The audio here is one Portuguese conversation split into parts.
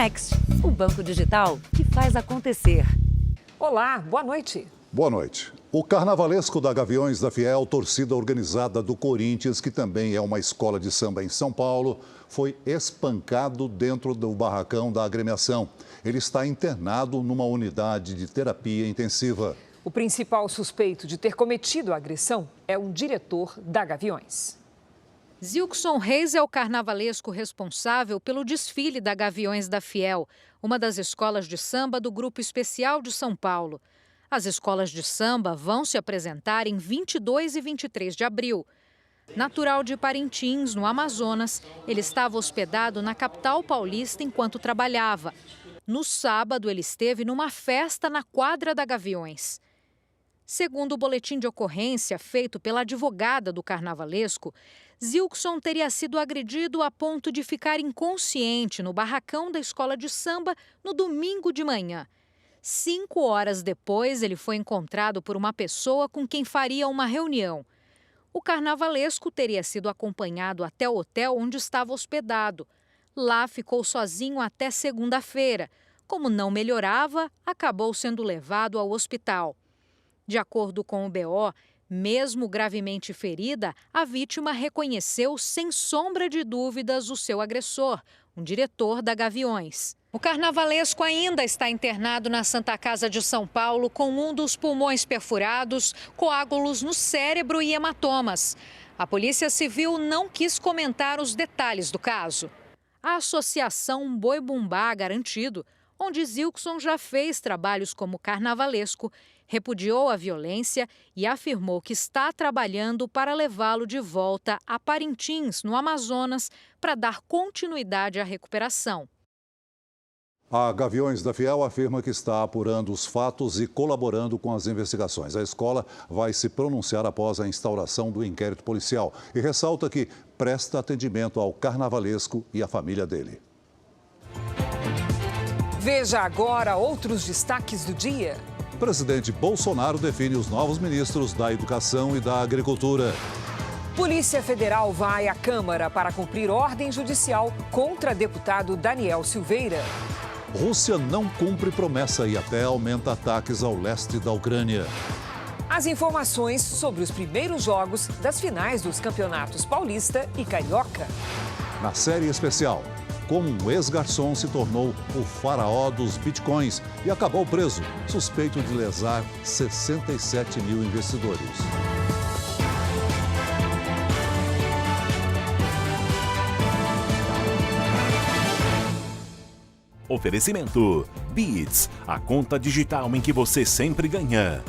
Next, o banco digital que faz acontecer. Olá, boa noite. Boa noite. O carnavalesco da Gaviões da Fiel, torcida organizada do Corinthians, que também é uma escola de samba em São Paulo, foi espancado dentro do barracão da agremiação. Ele está internado numa unidade de terapia intensiva. O principal suspeito de ter cometido a agressão é um diretor da Gaviões. Zilkson Reis é o carnavalesco responsável pelo desfile da Gaviões da Fiel, uma das escolas de samba do Grupo Especial de São Paulo. As escolas de samba vão se apresentar em 22 e 23 de abril. Natural de Parintins, no Amazonas, ele estava hospedado na capital paulista enquanto trabalhava. No sábado, ele esteve numa festa na quadra da Gaviões. Segundo o boletim de ocorrência feito pela advogada do carnavalesco, Zilkson teria sido agredido a ponto de ficar inconsciente no barracão da escola de samba no domingo de manhã. 5 horas depois, ele foi encontrado por uma pessoa com quem faria uma reunião. O carnavalesco teria sido acompanhado até o hotel onde estava hospedado. Lá ficou sozinho até segunda-feira. Como não melhorava, acabou sendo levado ao hospital. De acordo com o BO, mesmo gravemente ferida, a vítima reconheceu sem sombra de dúvidas o seu agressor, um diretor da Gaviões. O carnavalesco ainda está internado na Santa Casa de São Paulo com um dos pulmões perfurados, coágulos no cérebro e hematomas. A Polícia Civil não quis comentar os detalhes do caso. A associação Boi Bumbá Garantido, onde Zilkson já fez trabalhos como carnavalesco, repudiou a violência e afirmou que está trabalhando para levá-lo de volta a Parintins, no Amazonas, para dar continuidade à recuperação. A Gaviões da Fiel afirma que está apurando os fatos e colaborando com as investigações. A escola vai se pronunciar após a instauração do inquérito policial e ressalta que presta atendimento ao carnavalesco e à família dele. Veja agora outros destaques do dia. O presidente Bolsonaro define os novos ministros da Educação e da Agricultura. Polícia Federal vai à Câmara para cumprir ordem judicial contra deputado Daniel Silveira. Rússia não cumpre promessa e até aumenta ataques ao leste da Ucrânia. As informações sobre os primeiros jogos das finais dos campeonatos Paulista e Carioca. Na série especial, como um ex-garçom se tornou o faraó dos bitcoins e acabou preso, suspeito de lesar 67 mil investidores. Oferecimento Beats, a conta digital em que você sempre ganha.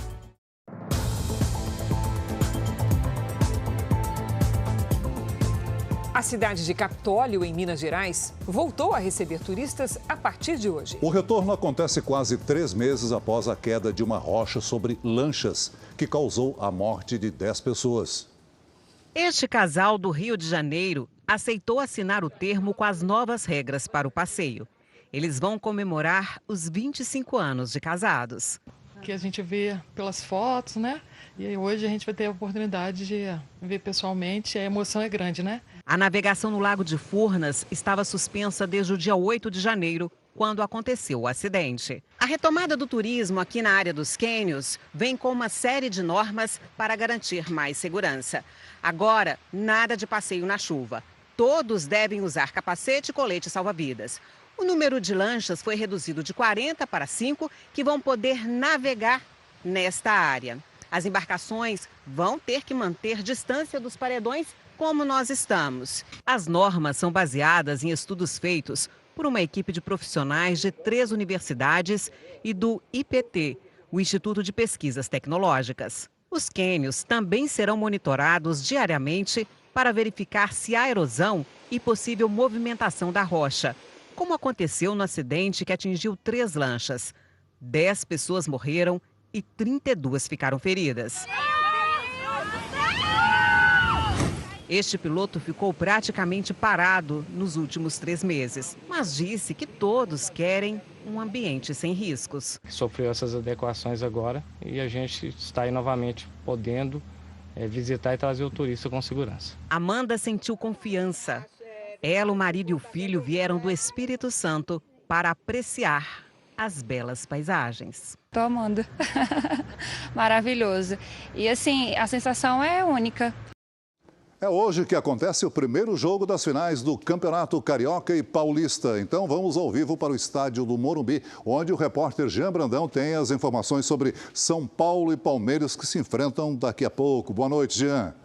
A cidade de Capitólio, em Minas Gerais, voltou a receber turistas a partir de hoje. O retorno acontece quase 3 meses após a queda de uma rocha sobre lanchas, que causou a morte de 10 pessoas. Este casal do Rio de Janeiro aceitou assinar o termo com as novas regras para o passeio. Eles vão comemorar os 25 anos de casados. Que a gente vê pelas fotos, né? E hoje a gente vai ter a oportunidade de ver pessoalmente. A emoção é grande, né? A navegação no Lago de Furnas estava suspensa desde o dia 8 de janeiro, quando aconteceu o acidente. A retomada do turismo aqui na área dos cânions vem com uma série de normas para garantir mais segurança. Agora, nada de passeio na chuva. Todos devem usar capacete e colete salva-vidas. O número de lanchas foi reduzido de 40 para 5, que vão poder navegar nesta área. As embarcações vão ter que manter distância dos paredões, como nós estamos. As normas são baseadas em estudos feitos por uma equipe de profissionais de 3 universidades e do IPT, o Instituto de Pesquisas Tecnológicas. Os cânions também serão monitorados diariamente para verificar se há erosão e possível movimentação da rocha, como aconteceu no acidente que atingiu 3 lanchas. 10 pessoas morreram e 32 ficaram feridas. Este piloto ficou praticamente parado nos últimos 3 meses, mas disse que todos querem um ambiente sem riscos. Sofreu essas adequações agora e a gente está aí novamente podendo visitar e trazer o turista com segurança. Amanda sentiu confiança. Ela, o marido e o filho vieram do Espírito Santo para apreciar as belas paisagens. Tô amando. Maravilhoso. E assim, a sensação é única. É hoje que acontece o primeiro jogo das finais do Campeonato Carioca e Paulista. Então vamos ao vivo para o estádio do Morumbi, onde o repórter Jean Brandão tem as informações sobre São Paulo e Palmeiras que se enfrentam daqui a pouco. Boa noite, Jean.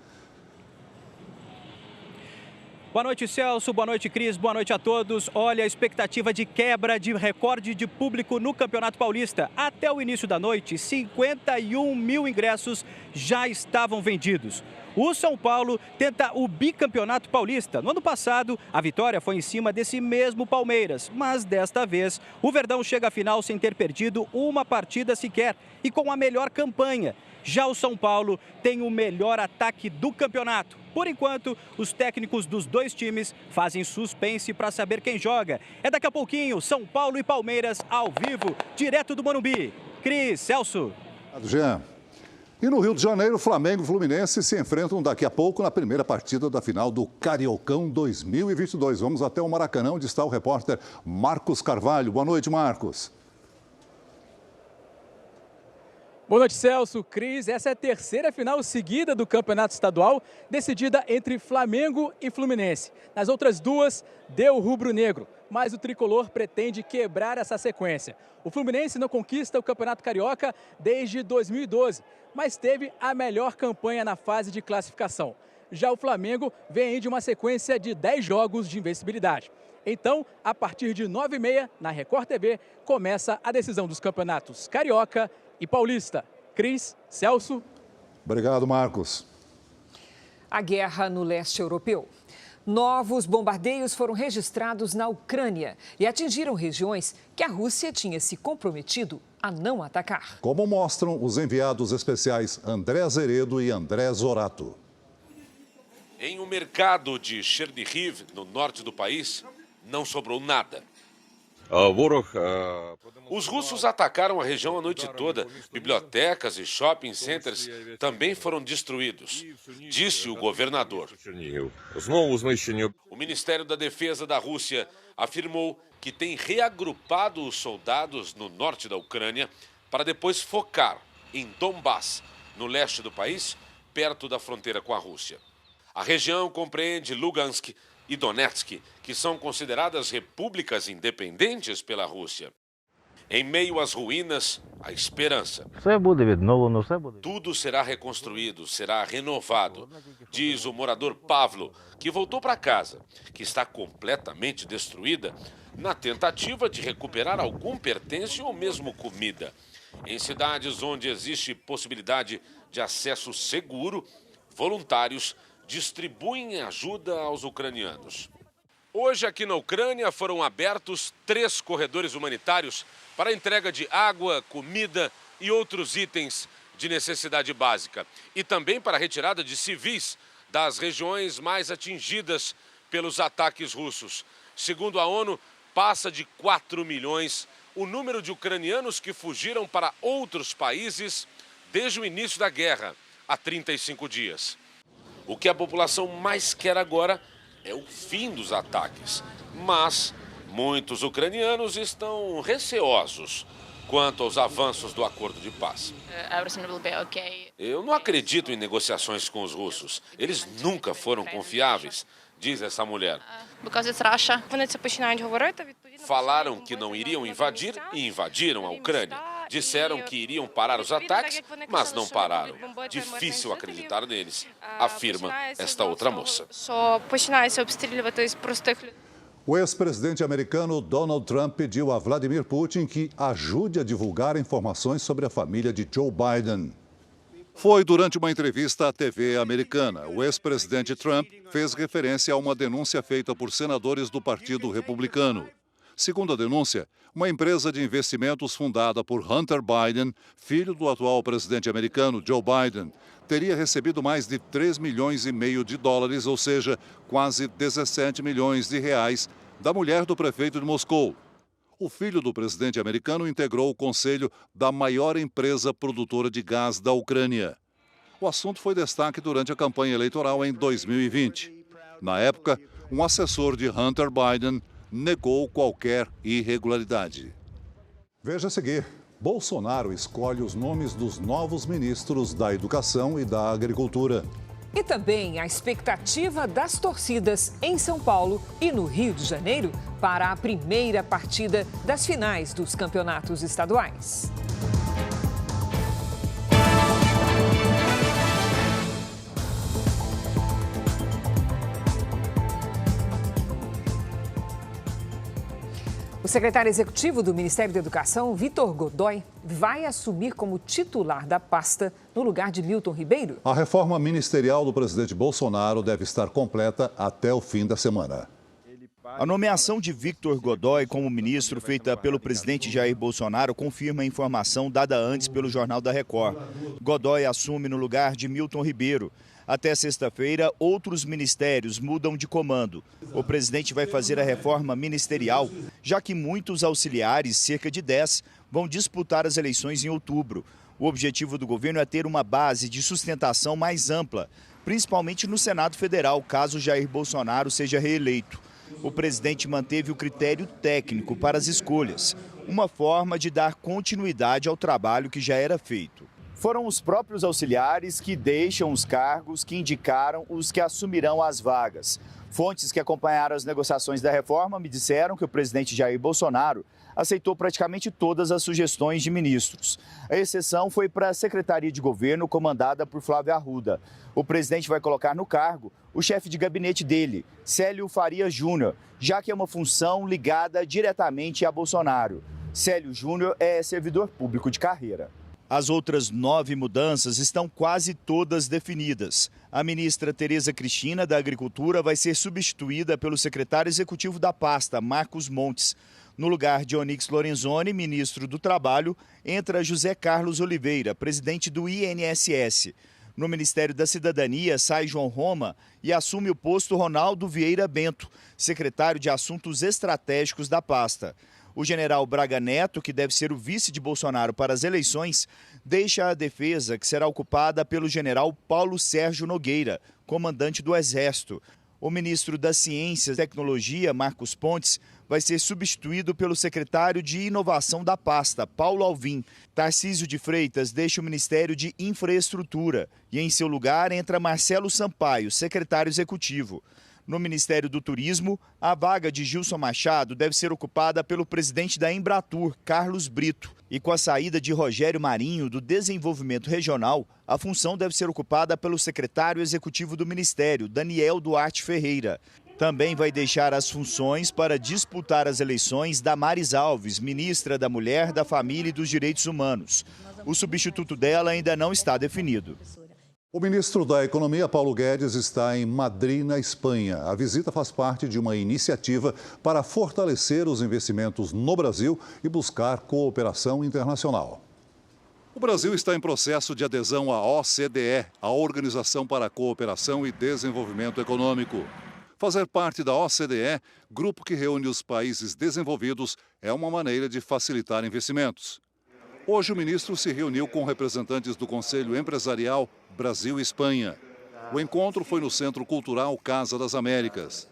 Boa noite, Celso. Boa noite, Cris. Boa noite a todos. Olha, a expectativa de quebra de recorde de público no Campeonato Paulista. Até o início da noite, 51 mil ingressos já estavam vendidos. O São Paulo tenta o bicampeonato paulista. No ano passado, a vitória foi em cima desse mesmo Palmeiras. Mas desta vez, o Verdão chega à final sem ter perdido uma partida sequer e com a melhor campanha. Já o São Paulo tem o melhor ataque do campeonato. Por enquanto, os técnicos dos dois times fazem suspense para saber quem joga. É daqui a pouquinho, São Paulo e Palmeiras ao vivo, direto do Morumbi. Cris, Celso. Obrigado, Jean. E no Rio de Janeiro, Flamengo e Fluminense se enfrentam daqui a pouco na primeira partida da final do Cariocão 2022. Vamos até o Maracanã, onde está o repórter Marcos Carvalho. Boa noite, Marcos. Boa noite, Celso, Cris. Essa é a terceira final seguida do Campeonato Estadual, decidida entre Flamengo e Fluminense. Nas outras duas, deu rubro-negro, mas o tricolor pretende quebrar essa sequência. O Fluminense não conquista o Campeonato Carioca desde 2012, mas teve a melhor campanha na fase de classificação. Já o Flamengo vem de uma sequência de 10 jogos de invencibilidade. Então, a partir de 9h30, na Record TV, começa a decisão dos campeonatos Carioca e Paulista. Cris, Celso. Obrigado, Marcos. A guerra no leste europeu. Novos bombardeios foram registrados na Ucrânia e atingiram regiões que a Rússia tinha se comprometido a não atacar. Como mostram os enviados especiais André Azeredo e André Zorato. Em um mercado de Chernihiv, no norte do país, não sobrou nada. Os russos atacaram a região a noite toda. Bibliotecas e shopping centers também foram destruídos, disse o governador. O Ministério da Defesa da Rússia afirmou que tem reagrupado os soldados no norte da Ucrânia para depois focar em Donbass, no leste do país, perto da fronteira com a Rússia. A região compreende Lugansk e Donetsk, que são consideradas repúblicas independentes pela Rússia. Em meio às ruínas, a esperança. Tudo será reconstruído, será renovado, diz o morador Pavlo, que voltou para casa, que está completamente destruída, na tentativa de recuperar algum pertence ou mesmo comida. Em cidades onde existe possibilidade de acesso seguro, voluntários distribuem ajuda aos ucranianos. Hoje, aqui na Ucrânia, foram abertos 3 corredores humanitários para a entrega de água, comida e outros itens de necessidade básica. E também para a retirada de civis das regiões mais atingidas pelos ataques russos. Segundo a ONU, passa de 4 milhões o número de ucranianos que fugiram para outros países desde o início da guerra, há 35 dias. O que a população mais quer agora é o fim dos ataques. Mas muitos ucranianos estão receosos quanto aos avanços do acordo de paz. Eu não acredito em negociações com os russos. Eles nunca foram confiáveis, diz essa mulher. Falaram que não iriam invadir e invadiram a Ucrânia. Disseram que iriam parar os ataques, mas não pararam. Difícil acreditar neles, afirma esta outra moça. O ex-presidente americano Donald Trump pediu a Vladimir Putin que ajude a divulgar informações sobre a família de Joe Biden. Foi durante uma entrevista à TV americana. O ex-presidente Trump fez referência a uma denúncia feita por senadores do Partido Republicano. Segundo a denúncia, uma empresa de investimentos fundada por Hunter Biden, filho do atual presidente americano Joe Biden, teria recebido mais de 3,5 milhões de dólares, ou seja, quase 17 milhões de reais, da mulher do prefeito de Moscou. O filho do presidente americano integrou o conselho da maior empresa produtora de gás da Ucrânia. O assunto foi destaque durante a campanha eleitoral em 2020. Na época, um assessor de Hunter Biden negou qualquer irregularidade. Veja a seguir. Bolsonaro escolhe os nomes dos novos ministros da Educação e da Agricultura. E também a expectativa das torcidas em São Paulo e no Rio de Janeiro para a primeira partida das finais dos campeonatos estaduais. O secretário executivo do Ministério da Educação, Vitor Godoy, vai assumir como titular da pasta no lugar de Milton Ribeiro. A reforma ministerial do presidente Bolsonaro deve estar completa até o fim da semana. A nomeação de Vitor Godoy como ministro feita pelo presidente Jair Bolsonaro confirma a informação dada antes pelo Jornal da Record. Godoy assume no lugar de Milton Ribeiro. Até sexta-feira, outros ministérios mudam de comando. O presidente vai fazer a reforma ministerial, já que muitos auxiliares, cerca de 10, vão disputar as eleições em outubro. O objetivo do governo é ter uma base de sustentação mais ampla, principalmente no Senado Federal, caso Jair Bolsonaro seja reeleito. O presidente manteve o critério técnico para as escolhas, uma forma de dar continuidade ao trabalho que já era feito. Foram os próprios auxiliares que deixam os cargos que indicaram os que assumirão as vagas. Fontes que acompanharam as negociações da reforma me disseram que o presidente Jair Bolsonaro aceitou praticamente todas as sugestões de ministros. A exceção foi para a Secretaria de Governo, comandada por Flávio Arruda. O presidente vai colocar no cargo o chefe de gabinete dele, Célio Faria Júnior, já que é uma função ligada diretamente a Bolsonaro. Célio Júnior é servidor público de carreira. As outras 9 mudanças estão quase todas definidas. A ministra Tereza Cristina, da Agricultura, vai ser substituída pelo secretário executivo da pasta, Marcos Montes. No lugar de Onyx Lorenzoni, ministro do Trabalho, entra José Carlos Oliveira, presidente do INSS. No Ministério da Cidadania, sai João Roma e assume o posto Ronaldo Vieira Bento, secretário de Assuntos Estratégicos da pasta. O general Braga Neto, que deve ser o vice de Bolsonaro para as eleições, deixa a defesa, que será ocupada pelo general Paulo Sérgio Nogueira, comandante do Exército. O ministro da Ciência e Tecnologia, Marcos Pontes, vai ser substituído pelo secretário de Inovação da pasta, Paulo Alvim. Tarcísio de Freitas deixa o Ministério de Infraestrutura e, em seu lugar, entra Marcelo Sampaio, secretário executivo. No Ministério do Turismo, a vaga de Gilson Machado deve ser ocupada pelo presidente da Embratur, Carlos Brito. E com a saída de Rogério Marinho, do Desenvolvimento Regional, a função deve ser ocupada pelo secretário executivo do Ministério, Daniel Duarte Ferreira. Também vai deixar as funções para disputar as eleições Damares Alves, ministra da Mulher, da Família e dos Direitos Humanos. O substituto dela ainda não está definido. O ministro da Economia, Paulo Guedes, está em Madrid, na Espanha. A visita faz parte de uma iniciativa para fortalecer os investimentos no Brasil e buscar cooperação internacional. O Brasil está em processo de adesão à OCDE, a Organização para a Cooperação e Desenvolvimento Econômico. Fazer parte da OCDE, grupo que reúne os países desenvolvidos, é uma maneira de facilitar investimentos. Hoje o ministro se reuniu com representantes do Conselho Empresarial Brasil e Espanha. O encontro foi no Centro Cultural Casa das Américas.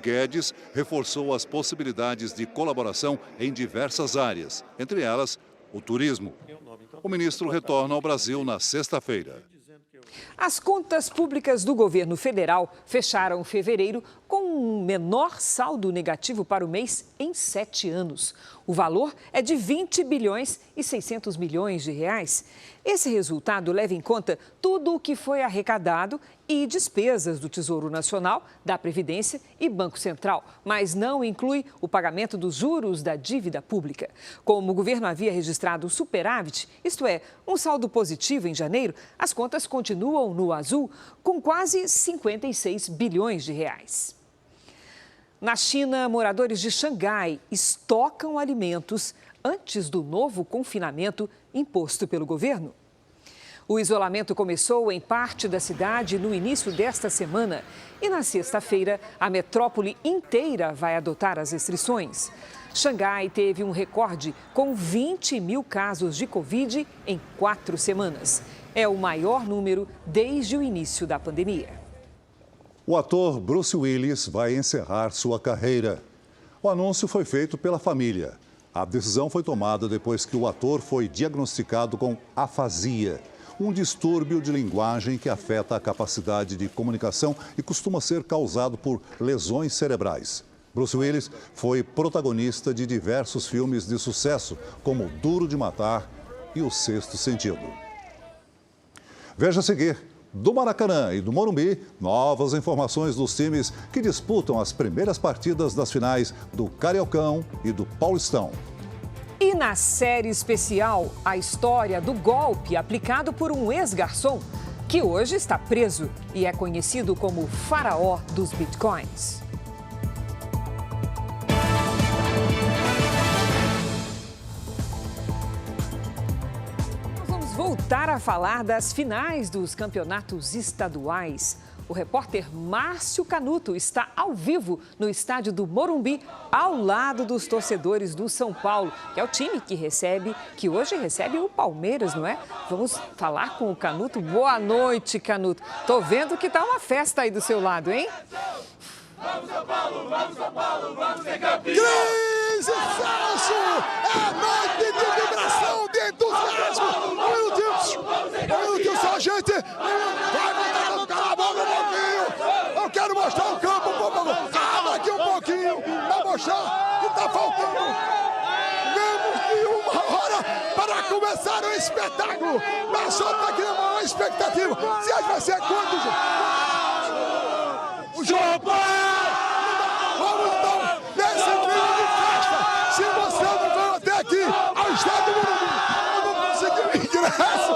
Guedes reforçou as possibilidades de colaboração em diversas áreas, entre elas o turismo. O ministro retorna ao Brasil na sexta-feira. As contas públicas do governo federal fecharam fevereiro com um menor saldo negativo para o mês em 7 anos. O valor é de 20 bilhões e 600 milhões de reais. Esse resultado leva em conta tudo o que foi arrecadado e despesas do Tesouro Nacional, da Previdência e Banco Central, mas não inclui o pagamento dos juros da dívida pública. Como o governo havia registrado superávit, isto é, um saldo positivo em janeiro, as contas continuam no azul, com quase 56 bilhões de reais. Na China, moradores de Xangai estocam alimentos antes do novo confinamento imposto pelo governo. O isolamento começou em parte da cidade no início desta semana e na sexta-feira a metrópole inteira vai adotar as restrições. Xangai teve um recorde com 20 mil casos de Covid em 4 semanas. É o maior número desde o início da pandemia. O ator Bruce Willis vai encerrar sua carreira. O anúncio foi feito pela família. A decisão foi tomada depois que o ator foi diagnosticado com afasia, um distúrbio de linguagem que afeta a capacidade de comunicação e costuma ser causado por lesões cerebrais. Bruce Willis foi protagonista de diversos filmes de sucesso, como Duro de Matar e O Sexto Sentido. Veja a seguir, do Maracanã e do Morumbi, novas informações dos times que disputam as primeiras partidas das finais do Cariocão e do Paulistão. E na série especial, a história do golpe aplicado por um ex-garçom, que hoje está preso e é conhecido como o faraó dos bitcoins. Voltar a falar das finais dos campeonatos estaduais. O repórter Márcio Canuto está ao vivo no estádio do Morumbi, ao lado dos torcedores do São Paulo, que é o time que hoje recebe o Palmeiras, não é? Vamos falar com o Canuto. Boa noite, Canuto. Tô vendo que tá uma festa aí do seu lado, hein? Vamos, São Paulo! Vamos, São Paulo! Vamos ser campeão! Cris e Celso! É noite de vibração, de entusiasmo! Meu Deus, só gente! Vai voltar, cala a boca um pouquinho! Eu quero mostrar o campo, calma aqui um pouquinho, para mostrar que tá faltando menos de 1 hora para começar o espetáculo! Mas só tá aqui na maior expectativa! Se vai ser quanto, gente? O jogo! Vamos então, nesse clima de festa! Se você não veio até aqui, ao estádio do Morumbi, eu não consegui ingresso!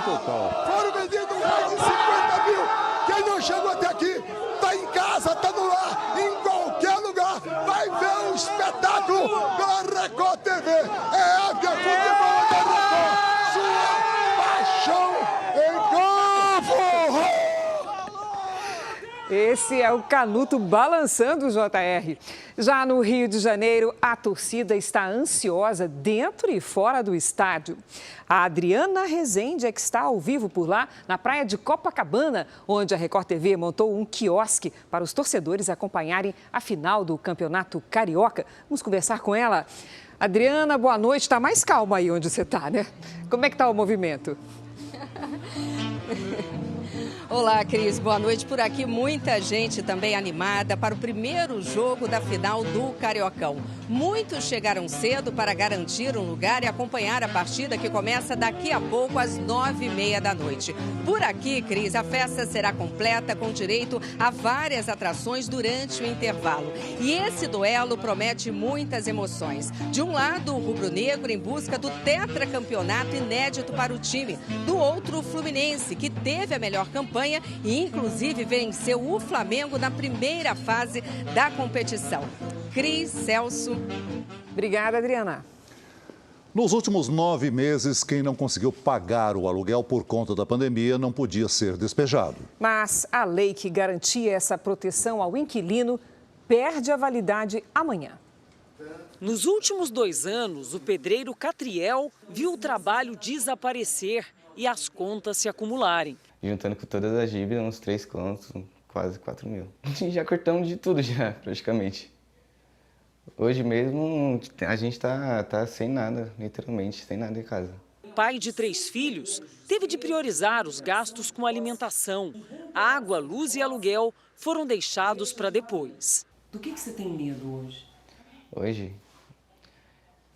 Total. Foram vendidos mais de 50 mil. Quem não chegou até aqui, tá em casa, tá no lar, em qualquer lugar, vai ver o espetáculo da Record TV. É a Futebol da Record. Sua paixão em campo. Esse é o Canuto balançando o JR. Já no Rio de Janeiro, a torcida está ansiosa dentro e fora do estádio. A Adriana Rezende é que está ao vivo por lá, na praia de Copacabana, onde a Record TV montou um quiosque para os torcedores acompanharem a final do Campeonato Carioca. Vamos conversar com ela. Adriana, boa noite. Está mais calma aí onde você está, né? Como é que está o movimento? Olá, Cris. Boa noite por aqui. Muita gente também animada para o primeiro jogo da final do Cariocão. Muitos chegaram cedo para garantir um lugar e acompanhar a partida que começa daqui a pouco às 9h30 da noite. Por aqui, Cris, a festa será completa com direito a várias atrações durante o intervalo. E esse duelo promete muitas emoções. De um lado, o rubro-negro em busca do tetracampeonato inédito para o time. Do outro, o Fluminense, que teve a melhor campanha e inclusive venceu o Flamengo na primeira fase da competição. Cris, Celso. Obrigada, Adriana. Nos últimos 9 meses, quem não conseguiu pagar o aluguel por conta da pandemia não podia ser despejado. Mas a lei que garantia essa proteção ao inquilino perde a validade amanhã. Nos últimos 2 anos, o pedreiro Catriel viu o trabalho desaparecer e as contas se acumularem. Juntando com todas as dívidas, uns 3 contos, quase 4 mil. Já cortamos de tudo já, praticamente. Hoje mesmo a gente tá sem nada, literalmente, sem nada em casa. Pai de 3 filhos, teve de priorizar os gastos com alimentação. Água, luz e aluguel foram deixados para depois. Do que você tem medo hoje? Hoje?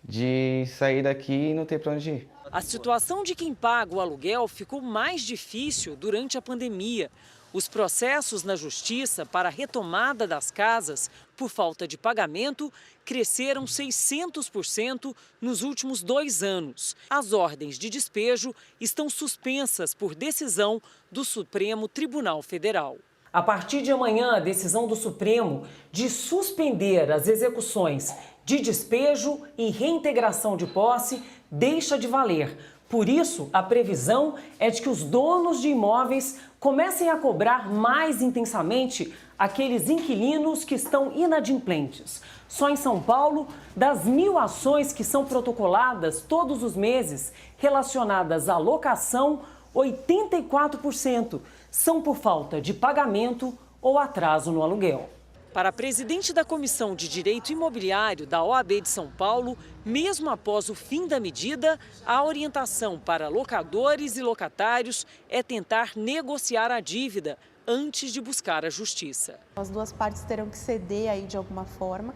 De sair daqui e não ter para onde ir. A situação de quem paga o aluguel ficou mais difícil durante a pandemia. Os processos na justiça para a retomada das casas por falta de pagamento cresceram 600% nos últimos 2 anos. As ordens de despejo estão suspensas por decisão do Supremo Tribunal Federal. A partir de amanhã, a decisão do Supremo de suspender as execuções de despejo e reintegração de posse deixa de valer. Por isso, a previsão é de que os donos de imóveis comecem a cobrar mais intensamente aqueles inquilinos que estão inadimplentes. Só em São Paulo, das 1.000 ações que são protocoladas todos os meses relacionadas à locação, 84% são por falta de pagamento ou atraso no aluguel. Para a presidente da Comissão de Direito Imobiliário da OAB de São Paulo, mesmo após o fim da medida, a orientação para locadores e locatários é tentar negociar a dívida antes de buscar a justiça. As duas partes terão que ceder aí de alguma forma,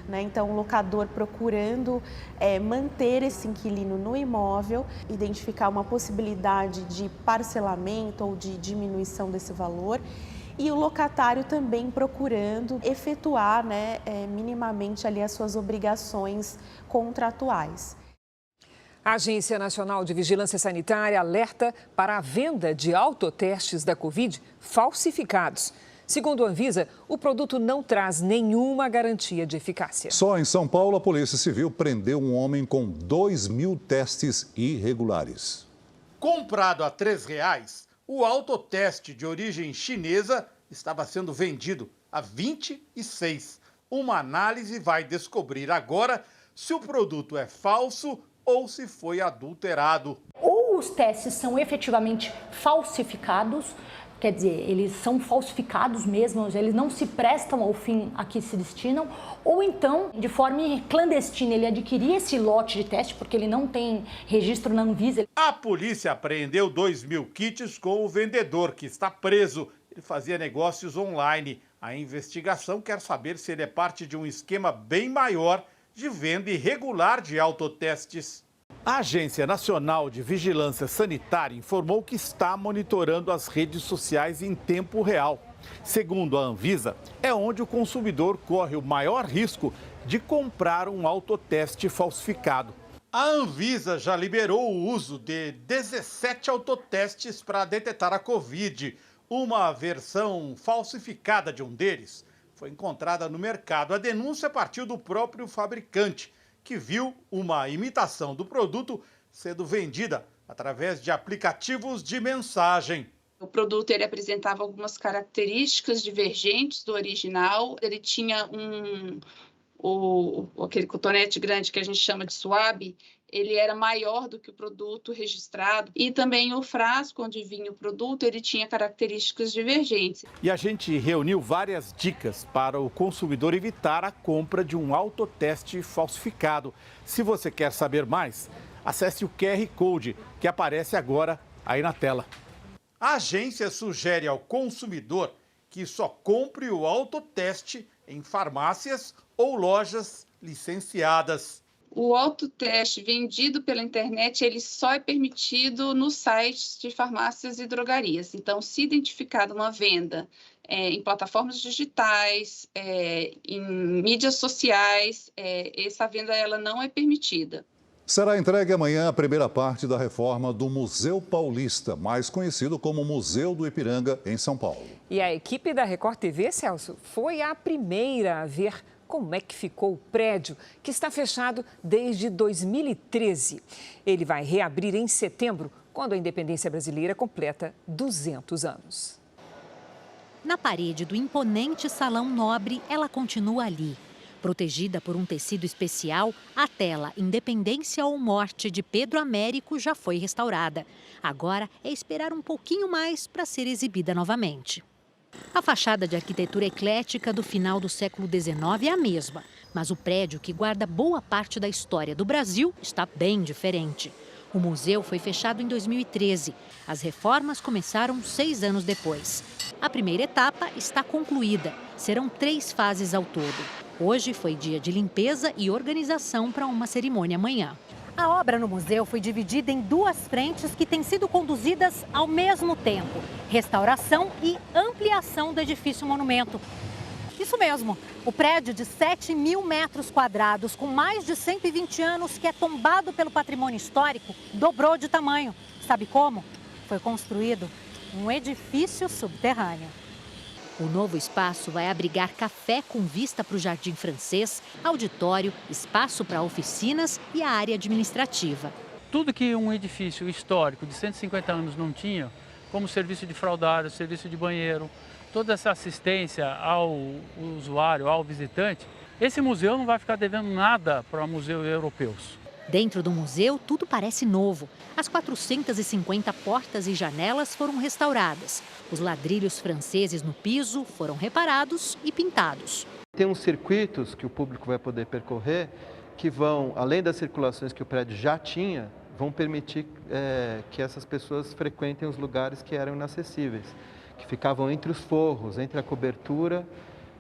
né? Então o locador procurando manter esse inquilino no imóvel, identificar uma possibilidade de parcelamento ou de diminuição desse valor. E o locatário também procurando efetuar, minimamente ali as suas obrigações contratuais. A Agência Nacional de Vigilância Sanitária alerta para a venda de autotestes da Covid falsificados. Segundo a Anvisa, o produto não traz nenhuma garantia de eficácia. Só em São Paulo, a Polícia Civil prendeu um homem com 2.000 testes irregulares. Comprado a R$ 3,00, o autoteste de origem chinesa estava sendo vendido a R$ 26. Uma análise vai descobrir agora se o produto é falso ou se foi adulterado. Ou os testes são efetivamente falsificados, quer dizer, eles são falsificados mesmo, eles não se prestam ao fim a que se destinam, ou então, de forma clandestina, ele adquiria esse lote de teste porque ele não tem registro na Anvisa. A polícia apreendeu 2.000 kits com o vendedor, que está preso. Ele fazia negócios online. A investigação quer saber se ele é parte de um esquema bem maior de venda irregular de autotestes. A Agência Nacional de Vigilância Sanitária informou que está monitorando as redes sociais em tempo real. Segundo a Anvisa, é onde o consumidor corre o maior risco de comprar um autoteste falsificado. A Anvisa já liberou o uso de 17 autotestes para detectar a Covid. Uma versão falsificada de um deles foi encontrada no mercado. A denúncia partiu do próprio fabricante, que viu uma imitação do produto sendo vendida através de aplicativos de mensagem. O produto ele apresentava algumas características divergentes do original. Ele tinha aquele cotonete grande que a gente chama de suave, ele era maior do que o produto registrado. E também o frasco onde vinha o produto, ele tinha características divergentes. E a gente reuniu várias dicas para o consumidor evitar a compra de um autoteste falsificado. Se você quer saber mais, acesse o QR Code que aparece agora aí na tela. A agência sugere ao consumidor que só compre o autoteste em farmácias ou lojas licenciadas. O autoteste vendido pela internet, ele só é permitido nos sites de farmácias e drogarias. Então, se identificado uma venda em plataformas digitais, em mídias sociais, essa venda ela não é permitida. Será entregue amanhã a primeira parte da reforma do Museu Paulista, mais conhecido como Museu do Ipiranga, em São Paulo. E a equipe da Record TV, Celso, foi a primeira a ver como é que ficou o prédio, que está fechado desde 2013. Ele vai reabrir em setembro, quando a independência brasileira completa 200 anos. Na parede do imponente Salão Nobre, ela continua ali. Protegida por um tecido especial, a tela Independência ou Morte de Pedro Américo já foi restaurada. Agora é esperar um pouquinho mais para ser exibida novamente. A fachada de arquitetura eclética do final do século XIX é a mesma, mas o prédio que guarda boa parte da história do Brasil está bem diferente. O museu foi fechado em 2013. As reformas começaram 6 anos depois. A primeira etapa está concluída. Serão 3 fases ao todo. Hoje foi dia de limpeza e organização para uma cerimônia amanhã. A obra no museu foi dividida em 2 frentes que têm sido conduzidas ao mesmo tempo: restauração e ampliação do edifício monumento. Isso mesmo, o prédio de 7.000 metros quadrados, com mais de 120 anos, que é tombado pelo patrimônio histórico, dobrou de tamanho. Sabe como? Foi construído um edifício subterrâneo. O novo espaço vai abrigar café com vista para o Jardim Francês, auditório, espaço para oficinas e a área administrativa. Tudo que um edifício histórico de 150 anos não tinha, como serviço de fraldário, serviço de banheiro, toda essa assistência ao usuário, ao visitante, esse museu não vai ficar devendo nada para museus europeus. Dentro do museu, tudo parece novo. As 450 portas e janelas foram restauradas. Os ladrilhos franceses no piso foram reparados e pintados. Tem uns circuitos que o público vai poder percorrer que vão, além das circulações que o prédio já tinha, vão permitir que essas pessoas frequentem os lugares que eram inacessíveis, que ficavam entre os forros, entre a cobertura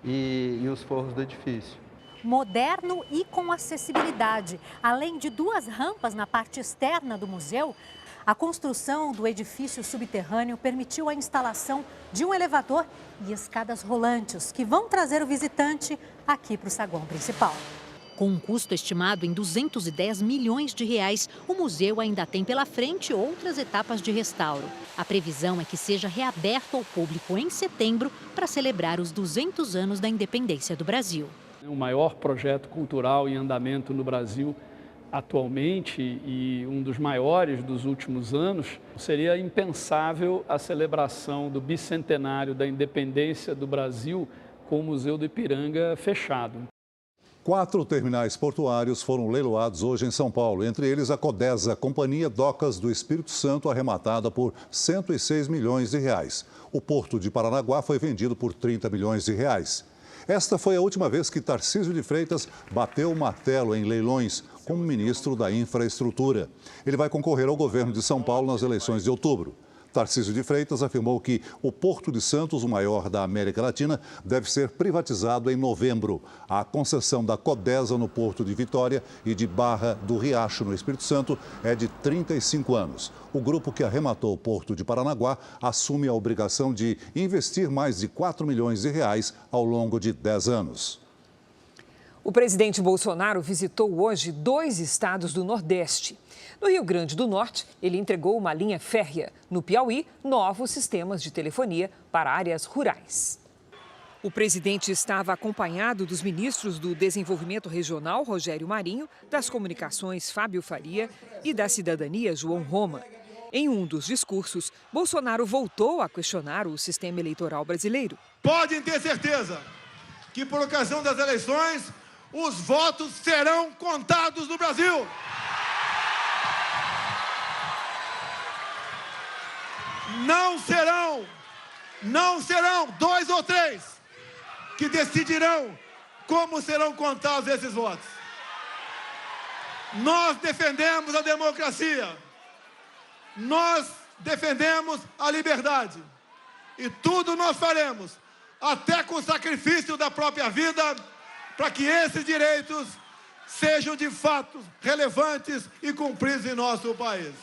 e os forros do edifício. Moderno e com acessibilidade. Além de 2 rampas na parte externa do museu, a construção do edifício subterrâneo permitiu a instalação de um elevador e escadas rolantes, que vão trazer o visitante aqui para o saguão principal. Com um custo estimado em 210 milhões de reais, o museu ainda tem pela frente outras etapas de restauro. A previsão é que seja reaberto ao público em setembro para celebrar os 200 anos da independência do Brasil. O maior projeto cultural em andamento no Brasil atualmente e um dos maiores dos últimos anos. Seria impensável a celebração do bicentenário da independência do Brasil com o Museu do Ipiranga fechado. 4 terminais portuários foram leiloados hoje em São Paulo, entre eles a Codesa, Companhia Docas do Espírito Santo, arrematada por 106 milhões de reais. O Porto de Paranaguá foi vendido por 30 milhões de reais. Esta foi a última vez que Tarcísio de Freitas bateu o martelo em leilões como ministro da Infraestrutura. Ele vai concorrer ao governo de São Paulo nas eleições de outubro. Tarcísio de Freitas afirmou que o Porto de Santos, o maior da América Latina, deve ser privatizado em novembro. A concessão da Codesa no Porto de Vitória e de Barra do Riacho, no Espírito Santo, é de 35 anos. O grupo que arrematou o Porto de Paranaguá assume a obrigação de investir mais de 4 milhões de reais ao longo de 10 anos. O presidente Bolsonaro visitou hoje 2 estados do Nordeste. No Rio Grande do Norte, ele entregou uma linha férrea. No Piauí, novos sistemas de telefonia para áreas rurais. O presidente estava acompanhado dos ministros do Desenvolvimento Regional, Rogério Marinho, das Comunicações, Fábio Faria, e da Cidadania, João Roma. Em um dos discursos, Bolsonaro voltou a questionar o sistema eleitoral brasileiro. Podem ter certeza que, por ocasião das eleições, os votos serão contados no Brasil. Não serão 2 ou 3 que decidirão como serão contados esses votos. Nós defendemos a democracia, nós defendemos a liberdade e tudo nós faremos, até com o sacrifício da própria vida, para que esses direitos sejam de fato relevantes e cumpridos em nosso país.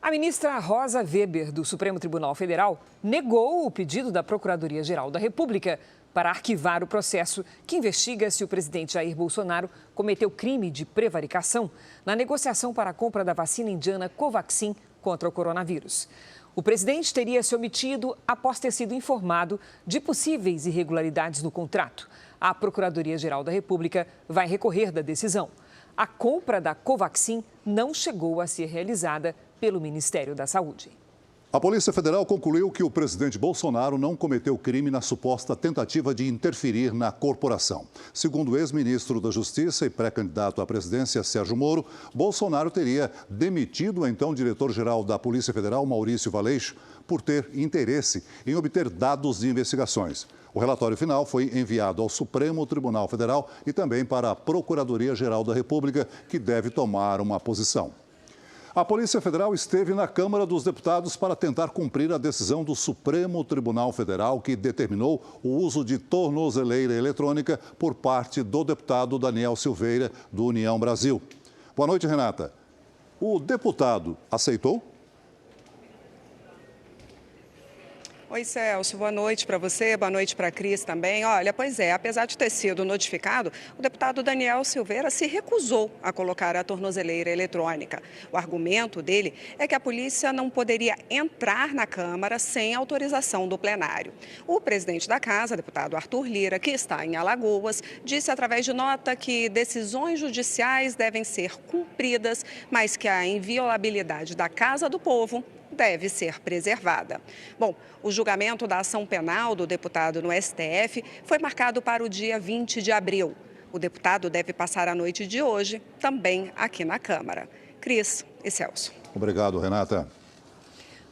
A ministra Rosa Weber, do Supremo Tribunal Federal, negou o pedido da Procuradoria-Geral da República para arquivar o processo que investiga se o presidente Jair Bolsonaro cometeu crime de prevaricação na negociação para a compra da vacina indiana Covaxin contra o coronavírus. O presidente teria se omitido após ter sido informado de possíveis irregularidades no contrato. A Procuradoria-Geral da República vai recorrer da decisão. A compra da Covaxin não chegou a ser realizada pelo Ministério da Saúde. A Polícia Federal concluiu que o presidente Bolsonaro não cometeu crime na suposta tentativa de interferir na corporação. Segundo o ex-ministro da Justiça e pré-candidato à presidência, Sérgio Moro, Bolsonaro teria demitido o então diretor-geral da Polícia Federal, Maurício Valeixo, por ter interesse em obter dados de investigações. O relatório final foi enviado ao Supremo Tribunal Federal e também para a Procuradoria-Geral da República, que deve tomar uma posição. A Polícia Federal esteve na Câmara dos Deputados para tentar cumprir a decisão do Supremo Tribunal Federal que determinou o uso de tornozeleira eletrônica por parte do deputado Daniel Silveira, do União Brasil. Boa noite, Renata. O deputado aceitou? Oi, Celso, boa noite para você, boa noite para a Cris também. Olha, pois é, apesar de ter sido notificado, o deputado Daniel Silveira se recusou a colocar a tornozeleira eletrônica. O argumento dele é que a polícia não poderia entrar na Câmara sem autorização do plenário. O presidente da Casa, deputado Arthur Lira, que está em Alagoas, disse através de nota que decisões judiciais devem ser cumpridas, mas que a inviolabilidade da Casa do Povo deve ser preservada. Bom, o julgamento da ação penal do deputado no STF foi marcado para o dia 20 de abril. O deputado deve passar a noite de hoje também aqui na Câmara. Cris e Celso. Obrigado, Renata.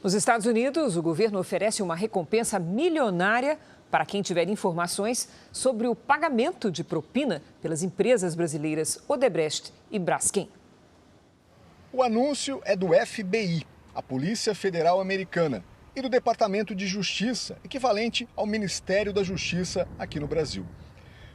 Nos Estados Unidos, o governo oferece uma recompensa milionária para quem tiver informações sobre o pagamento de propina pelas empresas brasileiras Odebrecht e Braskem. O anúncio é do FBI, a Polícia Federal Americana, e do Departamento de Justiça, equivalente ao Ministério da Justiça aqui no Brasil.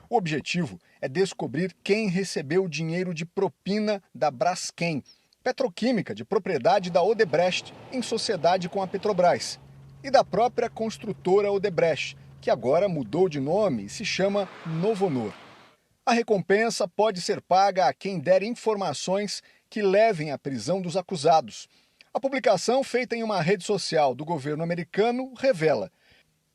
O objetivo é descobrir quem recebeu dinheiro de propina da Braskem, petroquímica de propriedade da Odebrecht, em sociedade com a Petrobras, e da própria construtora Odebrecht, que agora mudou de nome e se chama Novonor. A recompensa pode ser paga a quem der informações que levem à prisão dos acusados. A publicação, feita em uma rede social do governo americano, revela: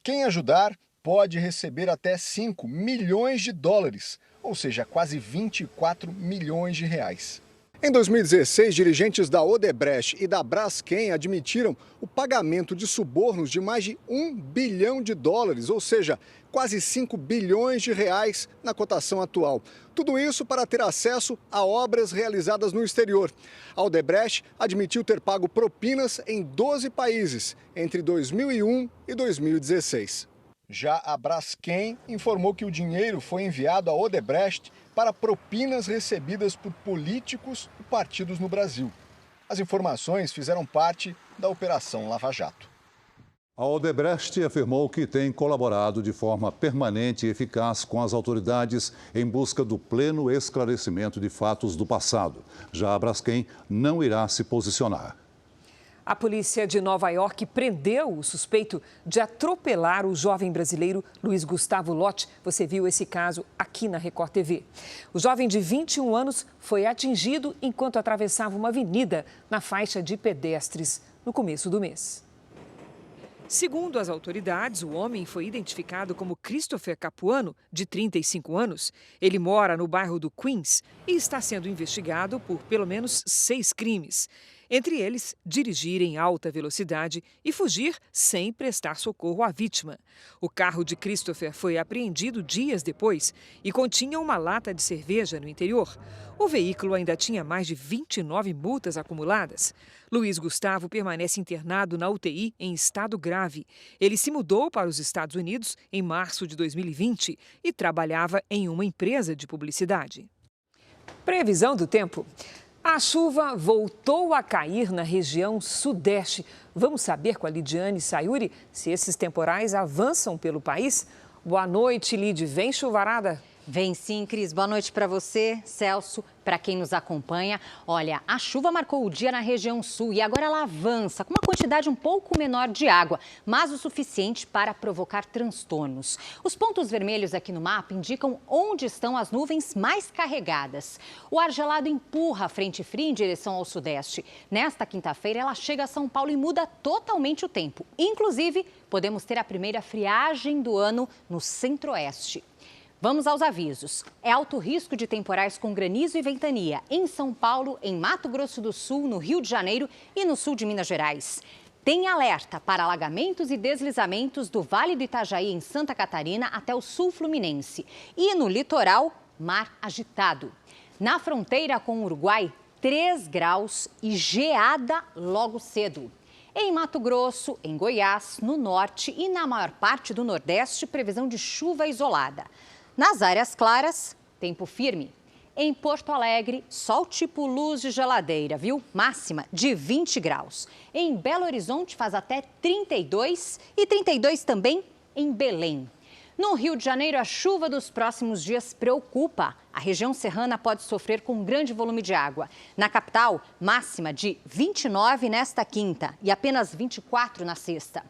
quem ajudar pode receber até 5 milhões de dólares, ou seja, quase 24 milhões de reais. Em 2016, dirigentes da Odebrecht e da Braskem admitiram o pagamento de subornos de mais de 1 bilhão de dólares, ou seja, quase 5 bilhões de reais na cotação atual. Tudo isso para ter acesso a obras realizadas no exterior. A Odebrecht admitiu ter pago propinas em 12 países entre 2001 e 2016. Já a Braskem informou que o dinheiro foi enviado à Odebrecht para propinas recebidas por políticos e partidos no Brasil. As informações fizeram parte da Operação Lava Jato. A Odebrecht afirmou que tem colaborado de forma permanente e eficaz com as autoridades em busca do pleno esclarecimento de fatos do passado. Já a Braskem não irá se posicionar. A polícia de Nova York prendeu o suspeito de atropelar o jovem brasileiro Luiz Gustavo Lott. Você viu esse caso aqui na Record TV. O jovem de 21 anos foi atingido enquanto atravessava uma avenida na faixa de pedestres no começo do mês. Segundo as autoridades, o homem foi identificado como Christopher Capuano, de 35 anos. Ele mora no bairro do Queens e está sendo investigado por pelo menos 6 crimes. Entre eles, dirigir em alta velocidade e fugir sem prestar socorro à vítima. O carro de Christopher foi apreendido dias depois e continha uma lata de cerveja no interior. O veículo ainda tinha mais de 29 multas acumuladas. Luiz Gustavo permanece internado na UTI em estado grave. Ele se mudou para os Estados Unidos em março de 2020 e trabalhava em uma empresa de publicidade. Previsão do tempo. A chuva voltou a cair na região sudeste. Vamos saber com a Lidiane Sayuri se esses temporais avançam pelo país? Boa noite, Lid. Vem chuvarada? Vem sim, Cris. Boa noite para você, Celso, para quem nos acompanha. Olha, a chuva marcou o dia na região sul e agora ela avança com uma quantidade um pouco menor de água, mas o suficiente para provocar transtornos. Os pontos vermelhos aqui no mapa indicam onde estão as nuvens mais carregadas. O ar gelado empurra a frente fria em direção ao sudeste. Nesta quinta-feira, ela chega a São Paulo e muda totalmente o tempo. Inclusive, podemos ter a primeira friagem do ano no centro-oeste. Vamos aos avisos. É alto risco de temporais com granizo e ventania em São Paulo, em Mato Grosso do Sul, no Rio de Janeiro e no sul de Minas Gerais. Tem alerta para alagamentos e deslizamentos do Vale do Itajaí, em Santa Catarina, até o sul fluminense. E no litoral, mar agitado. Na fronteira com o Uruguai, 3 graus e geada logo cedo. Em Mato Grosso, em Goiás, no norte e na maior parte do Nordeste, previsão de chuva isolada. Nas áreas claras, tempo firme. Em Porto Alegre, sol tipo luz de geladeira, viu? Máxima de 20 graus. Em Belo Horizonte faz até 32 e 32 também em Belém. No Rio de Janeiro, a chuva dos próximos dias preocupa. A região serrana pode sofrer com um grande volume de água. Na capital, máxima de 29 nesta quinta e apenas 24 na sexta.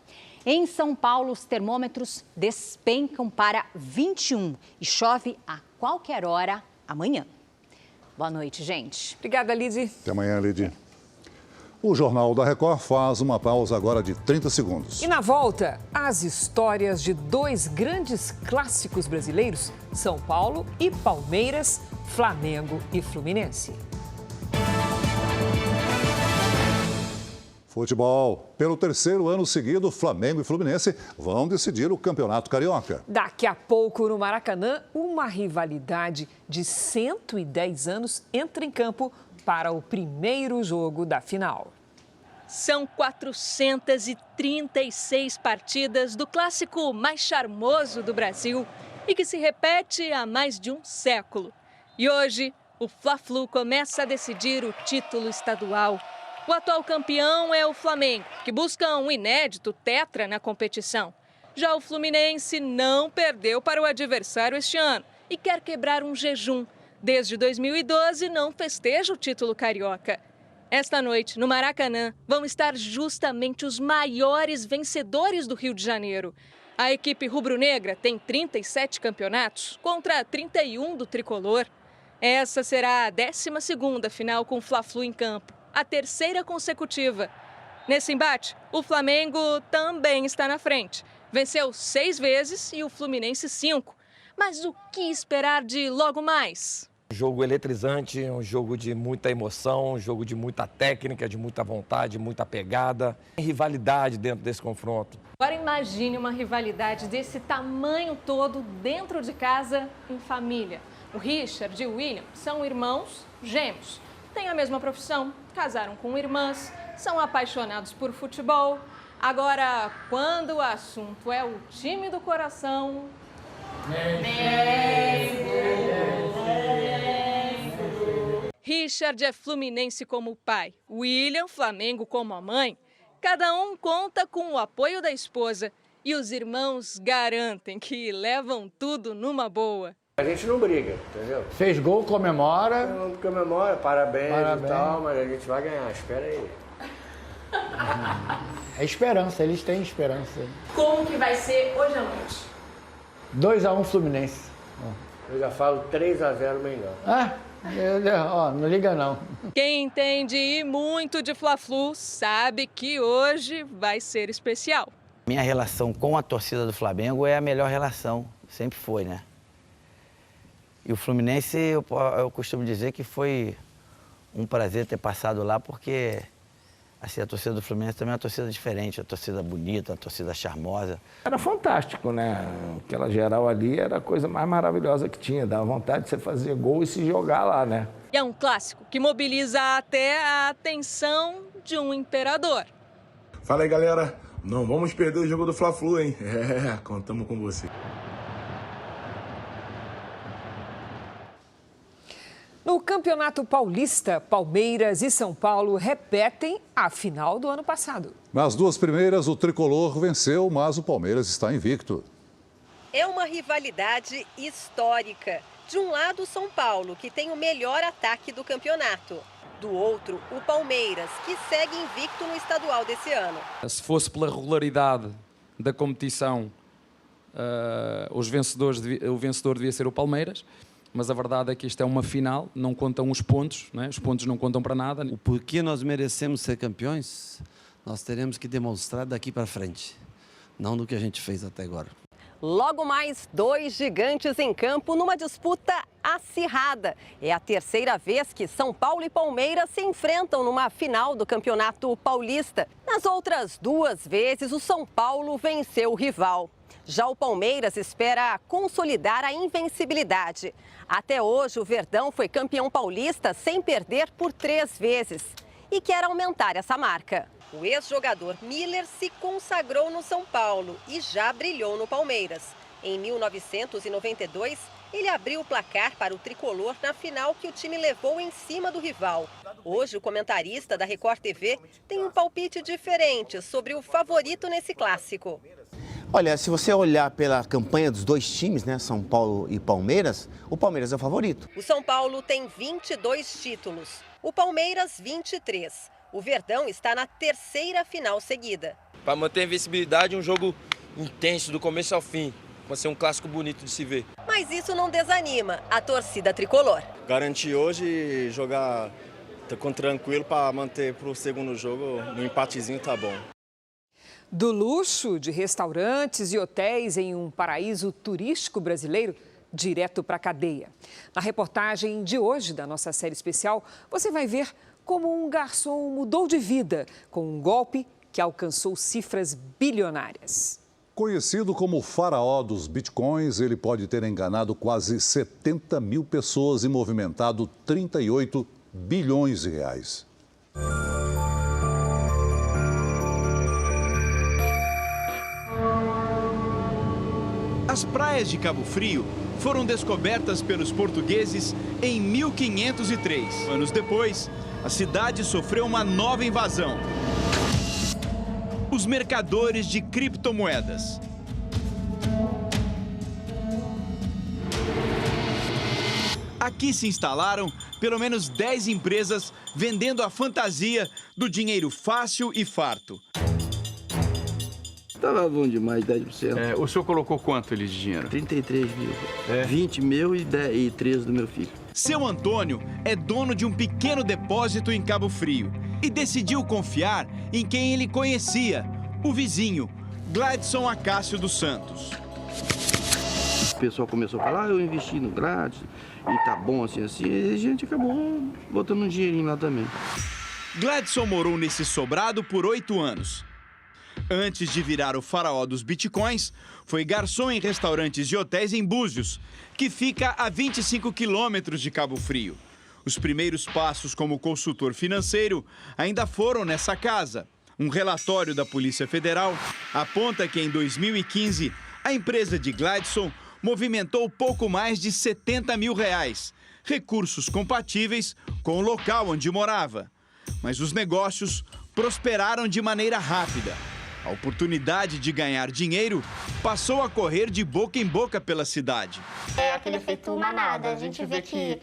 Em São Paulo, os termômetros despencam para 21 e chove a qualquer hora amanhã. Boa noite, gente. Obrigada, Lidy. Até amanhã, Lidy. O Jornal da Record faz uma pausa agora de 30 segundos. E na volta, as histórias de 2 grandes clássicos brasileiros, São Paulo e Palmeiras, Flamengo e Fluminense. Futebol. Pelo terceiro ano seguido, Flamengo e Fluminense vão decidir o Campeonato Carioca. Daqui a pouco, no Maracanã, uma rivalidade de 110 anos entra em campo para o primeiro jogo da final. São 436 partidas do clássico mais charmoso do Brasil e que se repete há mais de um século. E hoje, o Fla-Flu começa a decidir o título estadual. O atual campeão é o Flamengo, que busca um inédito tetra na competição. Já o Fluminense não perdeu para o adversário este ano e quer quebrar um jejum. Desde 2012, não festeja o título carioca. Esta noite, no Maracanã, vão estar justamente os maiores vencedores do Rio de Janeiro. A equipe rubro-negra tem 37 campeonatos contra 31 do tricolor. Essa será a 12ª final com o Fla-Flu em campo, a terceira consecutiva. Nesse embate, o Flamengo também está na frente. Venceu 6 vezes e o Fluminense 5. Mas o que esperar de logo mais? Um jogo eletrizante, um jogo de muita emoção, um jogo de muita técnica, de muita vontade, muita pegada. Tem rivalidade dentro desse confronto. Agora imagine uma rivalidade desse tamanho todo dentro de casa, em família. O Richard e o William são irmãos gêmeos. Têm a mesma profissão, casaram com irmãs, são apaixonados por futebol. Agora, quando o assunto é o time do coração... Richard é fluminense como pai, William Flamengo como a mãe. Cada um conta com o apoio da esposa e os irmãos garantem que levam tudo numa boa. A gente não briga, entendeu? Fez gol, comemora. Não comemora, parabéns e tal, mas a gente vai ganhar, espera aí. É esperança, eles têm esperança. Como que vai ser hoje à noite? 2-1 Fluminense. Eu já falo 3-0 Mengão. Não liga não. Quem entende e muito de Fla-Flu sabe que hoje vai ser especial. Minha relação com a torcida do Flamengo é a melhor relação, sempre foi, né? E o Fluminense, eu costumo dizer que foi um prazer ter passado lá, porque assim, a torcida do Fluminense também é uma torcida diferente, uma torcida bonita, uma torcida charmosa. Era fantástico, né? Aquela geral ali era a coisa mais maravilhosa que tinha. Dava vontade de você fazer gol e se jogar lá, né? E é um clássico que mobiliza até a atenção de um imperador. Fala aí, galera. Não vamos perder o jogo do Fla-Flu, hein? Contamos com você. No Campeonato Paulista, Palmeiras e São Paulo repetem a final do ano passado. Nas duas primeiras, o tricolor venceu, mas o Palmeiras está invicto. É uma rivalidade histórica. De um lado, São Paulo, que tem o melhor ataque do campeonato. Do outro, o Palmeiras, que segue invicto no estadual desse ano. Se fosse pela regularidade da competição, o vencedor devia ser o Palmeiras. Mas a verdade é que isto é uma final, não contam os pontos, né? Os pontos não contam para nada. O porquê nós merecemos ser campeões, nós teremos que demonstrar daqui para frente, não do que a gente fez até agora. Logo mais, 2 gigantes em campo numa disputa acirrada. É a terceira vez que São Paulo e Palmeiras se enfrentam numa final do Campeonato Paulista. Nas outras 2 vezes, o São Paulo venceu o rival. Já o Palmeiras espera consolidar a invencibilidade. Até hoje, o Verdão foi campeão paulista sem perder por 3 vezes e quer aumentar essa marca. O ex-jogador Miller se consagrou no São Paulo e já brilhou no Palmeiras. Em 1992, ele abriu o placar para o tricolor na final que o time levou em cima do rival. Hoje, o comentarista da Record TV tem um palpite diferente sobre o favorito nesse clássico. Olha, se você olhar pela campanha dos 2 times, né, São Paulo e Palmeiras, o Palmeiras é o favorito. O São Paulo tem 22 títulos, o Palmeiras 23. O Verdão está na 3ª final seguida. Para manter a invencibilidade, um jogo intenso do começo ao fim. Vai ser um clássico bonito de se ver. Mas isso não desanima a torcida tricolor. Garantir hoje e jogar com tranquilo para manter para o segundo jogo, no empatezinho tá bom. Do luxo de restaurantes e hotéis em um paraíso turístico brasileiro, direto para a cadeia. Na reportagem de hoje da nossa série especial, você vai ver como um garçom mudou de vida com um golpe que alcançou cifras bilionárias. Conhecido como o faraó dos bitcoins, ele pode ter enganado quase 70 mil pessoas e movimentado 38 bilhões de reais. As praias de Cabo Frio foram descobertas pelos portugueses em 1503. Anos depois, a cidade sofreu uma nova invasão. Os mercadores de criptomoedas. Aqui se instalaram pelo menos 10 empresas vendendo a fantasia do dinheiro fácil e farto. Tava bom demais, 10%. O senhor colocou quanto ali de dinheiro? 33 mil. 20 meu e 13 do meu filho. Seu Antônio é dono de um pequeno depósito em Cabo Frio e decidiu confiar em quem ele conhecia, o vizinho, Gladson Acácio dos Santos. O pessoal começou a falar, eu investi no Gladson e tá bom assim, e a gente acabou botando um dinheirinho lá também. Gladson morou nesse sobrado por 8 anos. Antes de virar o faraó dos bitcoins, foi garçom em restaurantes de hotéis em Búzios, que fica a 25 quilômetros de Cabo Frio. Os primeiros passos como consultor financeiro ainda foram nessa casa. Um relatório da Polícia Federal aponta que em 2015, a empresa de Gladson movimentou pouco mais de 70 mil reais, recursos compatíveis com o local onde morava. Mas os negócios prosperaram de maneira rápida. A oportunidade de ganhar dinheiro passou a correr de boca em boca pela cidade. É aquele efeito manada, a gente vê que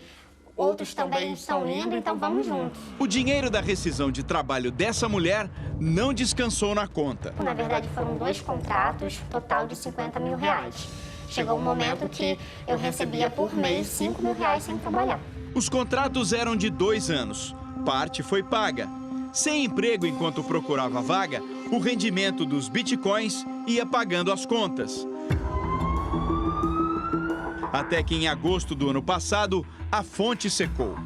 outros também estão indo, então vamos juntos. O dinheiro da rescisão de trabalho dessa mulher não descansou na conta. Na verdade, foram 2 contratos, total de 50 mil reais. Chegou um momento que eu recebia por mês 5 mil reais sem trabalhar. Os contratos eram de 2 anos. Parte foi paga. Sem emprego enquanto procurava vaga, o rendimento dos bitcoins ia pagando as contas. Até que em agosto do ano passado, a fonte secou.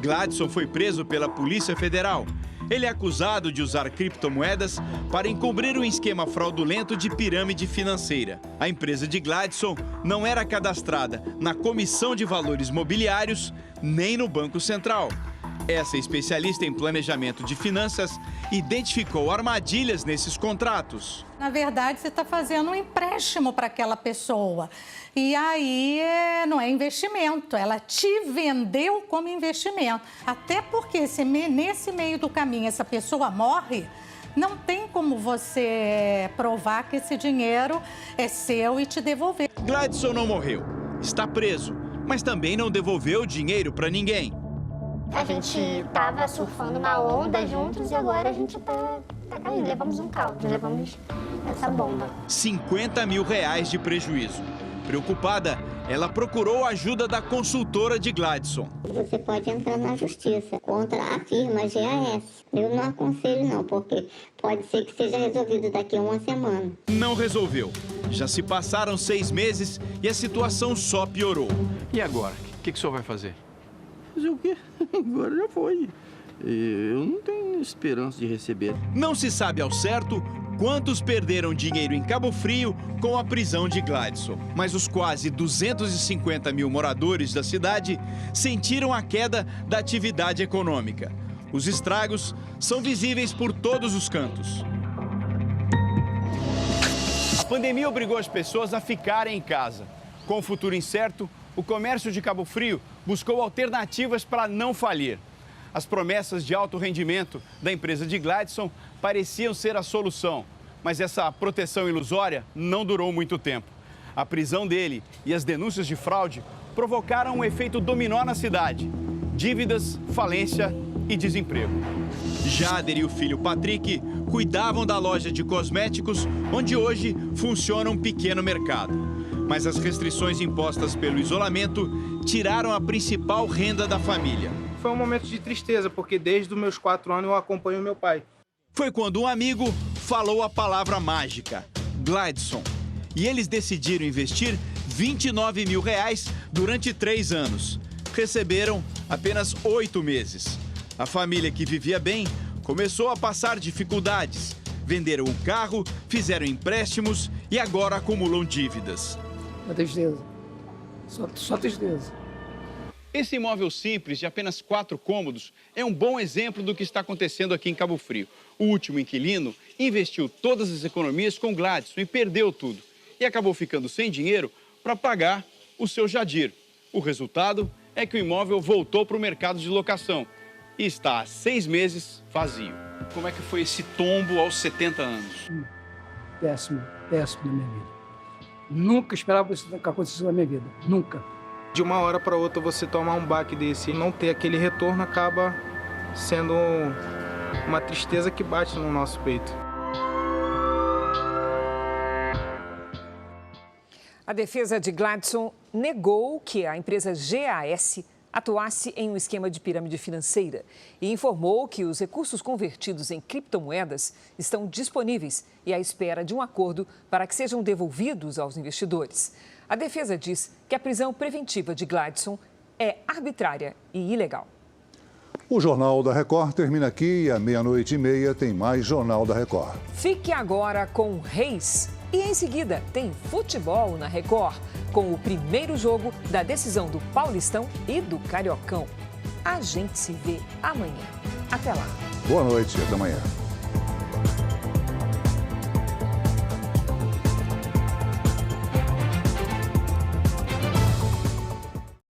Gladson foi preso pela Polícia Federal. Ele é acusado de usar criptomoedas para encobrir um esquema fraudulento de pirâmide financeira. A empresa de Gladson não era cadastrada na Comissão de Valores Mobiliários nem no Banco Central. Essa especialista em planejamento de finanças identificou armadilhas nesses contratos. Na verdade, você está fazendo um empréstimo para aquela pessoa. E aí não é investimento, ela te vendeu como investimento. Até porque se nesse meio do caminho essa pessoa morre, não tem como você provar que esse dinheiro é seu e te devolver. Gladson não morreu, está preso, mas também não devolveu o dinheiro para ninguém. A gente estava surfando uma onda juntos e agora a gente tá caindo. Levamos um caldo, levamos essa bomba. 50 mil reais de prejuízo. Preocupada, ela procurou a ajuda da consultora de Gladson. Você pode entrar na justiça contra a firma GAS. Eu não aconselho não, porque pode ser que seja resolvido daqui a uma semana. Não resolveu. Já se passaram 6 meses e a situação só piorou. E agora? O que o senhor vai fazer? Fazer o quê? Agora já foi. Eu não tenho esperança de receber. Não se sabe ao certo quantos perderam dinheiro em Cabo Frio com a prisão de Gladson. Mas os quase 250 mil moradores da cidade sentiram a queda da atividade econômica. Os estragos são visíveis por todos os cantos. A pandemia obrigou as pessoas a ficarem em casa. Com o futuro incerto, o comércio de Cabo Frio buscou alternativas para não falir. As promessas de alto rendimento da empresa de Gladson pareciam ser a solução, mas essa proteção ilusória não durou muito tempo. A prisão dele e as denúncias de fraude provocaram um efeito dominó na cidade: dívidas, falência e desemprego. Jader e o filho Patrick cuidavam da loja de cosméticos, onde hoje funciona um pequeno mercado. Mas as restrições impostas pelo isolamento tiraram a principal renda da família. Foi um momento de tristeza, porque desde os meus 4 anos eu acompanho meu pai. Foi quando um amigo falou a palavra mágica, Gladson. E eles decidiram investir 29 mil reais durante 3 anos. Receberam apenas 8 meses. A família que vivia bem começou a passar dificuldades. Venderam o carro, fizeram empréstimos e agora acumulam dívidas. É tristeza. Só tristeza. Esse imóvel simples, de apenas 4 cômodos, é um bom exemplo do que está acontecendo aqui em Cabo Frio. O último inquilino investiu todas as economias com Gladson e perdeu tudo. E acabou ficando sem dinheiro para pagar o seu Jadir. O resultado é que o imóvel voltou para o mercado de locação e está há 6 meses vazio. Como é que foi esse tombo aos 70 anos? Péssimo na minha vida. Nunca esperava isso que acontecesse na minha vida, nunca. De uma hora para outra você tomar um baque desse e não ter aquele retorno acaba sendo uma tristeza que bate no nosso peito. A defesa de Gladson negou que a empresa GAS atuasse em um esquema de pirâmide financeira e informou que os recursos convertidos em criptomoedas estão disponíveis e à espera de um acordo para que sejam devolvidos aos investidores. A defesa diz que a prisão preventiva de Gladson é arbitrária e ilegal. O Jornal da Record termina aqui e à 00:30 tem mais Jornal da Record. Fique agora com Reis e em seguida tem futebol na Record, com o primeiro jogo da decisão do Paulistão e do Cariocão. A gente se vê amanhã. Até lá. Boa noite e até amanhã.